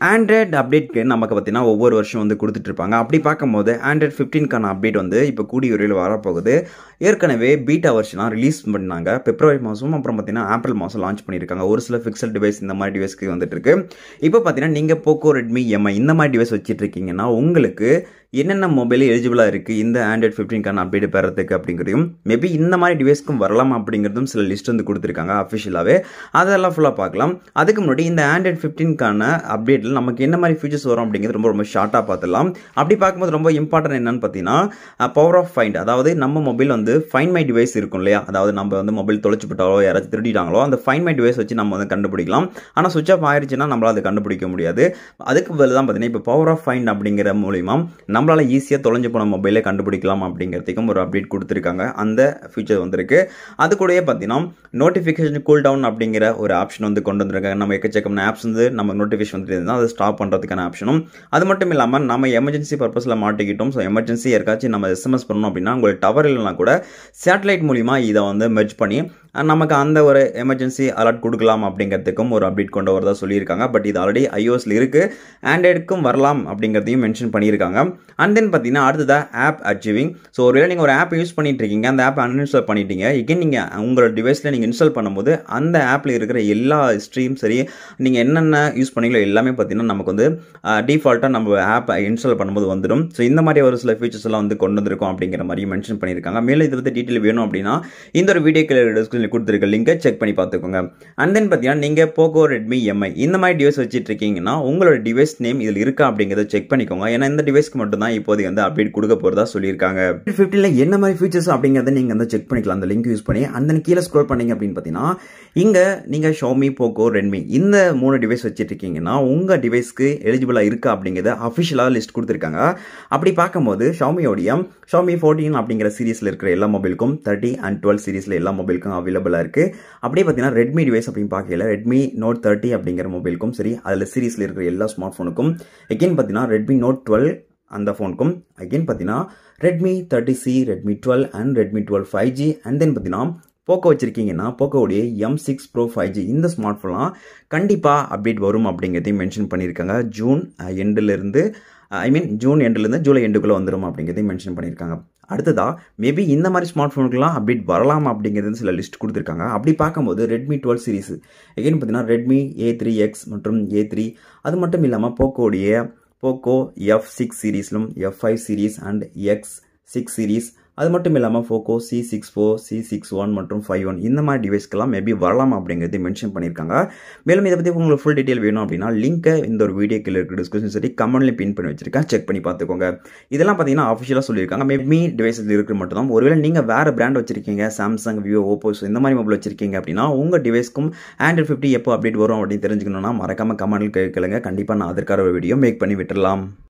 Android அப்டேட்க்கு நமக்கு பார்த்தீங்கன்னா ஒவ்வொரு வருஷம் வந்து கொடுத்துட்ருப்பாங்க. அப்படி பார்க்கும்போது ஆண்ட்ராய்டு 15க்கான அப்டேட் வந்து இப்போ கூடிய விரைவில் வரப்போகுது. ஏற்கனவே பீட்டா வெர்ஷனாக ரிலீஸ் பண்ணாங்க. பிப்ரவரி மாதம் அப்புறம் பார்த்தீங்கன்னா ஏப்ரல் மாதம் லான்ச் பண்ணியிருக்காங்க. ஒரு சில பிக்சல் டிவைஸ் இந்த மாதிரி டிவைஸ்க்கு வந்துட்டு இருக்கு. இப்போ பார்த்தீங்கன்னா நீங்கள் போக்கோ, ரெட்மி, எம்ஐ இந்த மாதிரி டிவைஸ் வச்சுட்டு இருக்கீங்கன்னா உங்களுக்கு என்னென்ன மொபைல் எலிஜிபிளாக இருக்குது இந்த ஆண்ட்ராய்டு 15க்கான அப்டேட் பெறதுக்கு அப்படிங்கிறதையும் மேபி இந்த மாதிரி டிவைஸ்க்கும் வரலாம் அப்படிங்கிறதும் சில லிஸ்ட் வந்து கொடுத்துருக்காங்க அஃபிஷியலாகவே. அதெல்லாம் ஃபுல்லாக பார்க்கலாம். அதுக்கு முன்னாடி இந்த ஆண்ட்ராய்டு 15க்கான அப்டேட்டில் நமக்கு என்ன மாதிரி ஃபீச்சர்ஸ் வரும் அப்படிங்கிறது ரொம்ப ஷார்ட்டாக பார்த்துடலாம். அப்படி பார்க்கும்போது ரொம்ப இம்பார்ட்டன்ட் என்னன்னு பார்த்தீங்கன்னா பவர் ஆஃப் ஃபைண்ட். அதாவது நம்ம மொபைல் வந்து ஃபைண்ட் மை டிவைஸ் இருக்கும் இல்லையா, அதாவது நம்ம வந்து மொபைல் தொலைச்சு போட்டாலோ யாராச்சும் திருடிட்டாங்களோ அந்த ஃபைண்ட் மை டிவைஸ் வச்சு நம்ம வந்து கண்டுபிடிக்கலாம். ஆனால் சுவிட்ச் ஆஃப் ஆயிடுச்சுன்னா நம்மளால் அதை கண்டுபிடிக்க முடியாது. அதுக்கு பதில் தான் பார்த்தீங்கன்னா இப்போ பவர் ஆஃப் ஃபைண்ட் அப்படிங்கிற மூலிமா நம்மளால் ஈஸியாக தொலைஞ்சு போன மொபைலை கண்டுபிடிக்கலாம் அப்படிங்கிறதுக்கும் ஒரு அப்டேட் கொடுத்துருக்காங்க. அந்த ஃபீச்சர் வந்திருக்கு. அது கூடயே பார்த்தீங்கன்னா நோட்டிஃபிகேஷன் கூல் டவுன் அப்படிங்கிற ஒரு ஆப்ஷன் வந்து கொண்டு வந்திருக்காங்க. நம்ம எக்கச்சக்கமான ஆப்ஸ் வந்து நம்ம நோட்டிஃபிகேஷன் வந்துட்டு இருந்தால் அதை ஸ்டாப் பண்ணுறதுக்கான ஆப்ஷனும். அது மட்டும் இல்லாமல் நம்ம எமர்ஜென்சி பர்பஸில் மாட்டிக்கிட்டோம். ஸோ எமர்ஜென்சி யாருக்காச்சும் நம்ம எஸ்எம்எஸ் பண்ணணும் அப்படின்னா உங்களுக்கு டவர் இல்லைனா கூட சேட்டலைட் மூலிமா இதை வந்து மெர்ஜ் பண்ணி நமக்கு அந்த ஒரு எமர்ஜென்சி அலர்ட் கொடுக்கலாம் அப்படிங்கிறதுக்கும் ஒரு அப்டேட் கொண்டு வரதா சொல்லியிருக்காங்க. பட் இது ஆல்ரெடி iOSல இருக்குது, ஆண்ட்ராய்டுக்கும் வரலாம் அப்படிங்கிறதையும் மென்ஷன் பண்ணியிருக்காங்க. அண்ட் தென் பார்த்தீங்கன்னா அடுத்ததாக ஆப் அச்சீவிங். ஸோ ஒருவேளை நீங்கள் ஒரு ஆப் யூஸ் பண்ணிட்டு இருக்கீங்க, அந்த ஆப் அன்இன்ஸ்டால் பண்ணிட்டீங்க, எகெயின் நீங்கள் உங்களோட டிவைஸில் நீங்கள் இன்ஸ்டால் பண்ணும்போது அந்த ஆப்பில் இருக்கிற எல்லா ஹிஸ்ட்ரியும் சரி, நீங்கள் என்னென்ன யூஸ் பண்ணீங்களோ எல்லாமே பார்த்தீங்கன்னா நமக்கு வந்து டிஃபால்ட்டாக நம்ம ஆப் இன்ஸ்டால் பண்ணும்போது வந்துடும். ஸோ இந்த மாதிரி ஒரு சில ஃபீச்சர்ஸ் எல்லாம் வந்து கொண்டு வந்திருக்கோம் அப்படிங்கிற மாதிரி மென்ஷன் பண்ணியிருக்காங்க. மேலும் இதை பற்றி டீட்டெயில் வேணும் அப்படின்னா இந்த ஒரு வீடியோக்கு கொடுத்துருக்க லிங்கை செக் பண்ணி பார்த்துக்கோங்க. அண்ட் தென் பார்த்தீங்கன்னா நீங்கள் போக்கோ, ரெட்மி, எம்ஐ இந்த மாதிரி டிவைஸ் வச்சுட்டு இருக்கீங்கன்னா உங்களோட டிவைஸ் நேம் இதில் இருக்கா அப்படிங்கிறத செக் பண்ணிக்கோங்க. ஏன்னா இந்த டிவைஸ்க்கு மட்டும் தான் இப்போதைக்கு வந்து அப்டேட் கொடுக்க போகிறதா சொல்லியிருக்காங்க. 15ல என்ன மாதிரி ஃபீச்சர்ஸ் அப்படிங்கிறத நீங்கள் வந்து செக் பண்ணிக்கலாம் அந்த லிங்க் யூஸ் பண்ணி. அந்த கீழே ஸ்க்ரோல் பண்ணீங்க அப்படின்னு பார்த்தீங்கன்னா இங்கே நீங்கள் ஷாமி, போக்கோ, ரெட்மி இந்த 3 டிவைஸ் வச்சுட்டு இருக்கீங்கன்னா உங்கள் டிவைஸ்க்கு எலிஜிபிளாக இருக்கா அப்படிங்கிறத அஃபிஷியலாக லிஸ்ட் கொடுத்துருக்காங்க. அப்படி பார்க்கும்போது ஷாமி 14 அப்படிங்கிற சீரீஸில் இருக்கிற எல்லா மொபைலுக்கும், 30 and 12 சீரீஸில் எல்லா மொபைலுக்கும் அவைலபிளாக இருக்குது. அப்படியே பார்த்தீங்கன்னா ரெட்மி டிவைஸ் அப்படின்னு பார்க்கல ரெட்மி நோட் 30 அப்படிங்கிற மொபைலுக்கும் சரி, அதில் சீரீஸில் இருக்கிற எல்லா ஸ்மார்ட் ஃபோனுக்கும், எகெயின் பார்த்தீங்கன்னா ரெட்மி நோட் 12 அந்த ஃபோனுக்கும், அகெயின் பார்த்தீங்கன்னா Redmi 30C, Redmi 12 and Redmi 12 5G. And then பார்த்தீங்கன்னா போக்கோ வச்சிருக்கீங்கன்னா போக்கோவுடைய M6 Pro 5G இந்த ஸ்மார்ட் ஃபோன்லாம் கண்டிப்பாக அப்டேட் வரும் அப்படிங்கிறதையும் மென்ஷன் பண்ணியிருக்காங்க. ஜூன் எண்டிலிருந்து ஜூலை எண்டுக்குள்ளே வந்துடும் அப்படிங்கிறதையும் மென்ஷன் பண்ணியிருக்காங்க. அடுத்ததாக மேபி இந்த மாதிரி ஸ்மார்ட் ஃபோனுக்குலாம் அப்டேட் வரலாம் அப்படிங்கிறது சில லிஸ்ட் கொடுத்துருக்காங்க. அப்படி பார்க்கும்போது ரெட்மி 12 சீரீஸ், எகைன் பார்த்தீங்கன்னா ரெட்மி A3X மற்றும் A3, அது மட்டும் இல்லாமல் Poco F6 சீரீஸ்லும், F5 series and X6 series, அது மட்டும் இல்லாமல் போக்கோ C64, C61 மற்றும் 51 இந்த மாதிரி டிவைஸ்க்கெல்லாம் மேபி வரலாம் அப்படிங்கிறது மென்ஷன் பண்ணியிருக்காங்க. மேலும் இதை பற்றி உங்களுக்கு ஃபுல் டீட்டெயில் வேணும் அப்படின்னா லிங்கை இந்த ஒரு வீடியோக்கில் இருக்கிற டிஸ்கிரிப்ஷன் சரி கமெண்ட்லேயும் பின் பண்ணி வச்சிருக்கேன், செக் பண்ணி பார்த்துக்கோங்க. இதெல்லாம் பார்த்தீங்கன்னா அஃபிஷியலாக சொல்லியிருக்காங்க. மேபி டிவைஸில் இருக்கிற மட்டும் தான். ஒருவேளை நீங்கள் வேறு பிராண்ட் வச்சிருக்கீங்க, சாம்சங், விவோ, ஓப்போ இந்த மாதிரி மொபைல் வச்சிருக்கீங்க அப்படின்னா உங்கள் டிவைஸ்க்கும் ஆண்ட்ராய்டு 50 எப்போ அப்டேட் வரும் அப்படின்னு தெரிஞ்சுக்கணும்னா மறக்காமல் கமெண்ட்டில் கேட்கலுங்க. கண்டிப்பாக நான் அதற்கான ஒரு வீடியோ மேக் பண்ணி விட்டுடலாம்.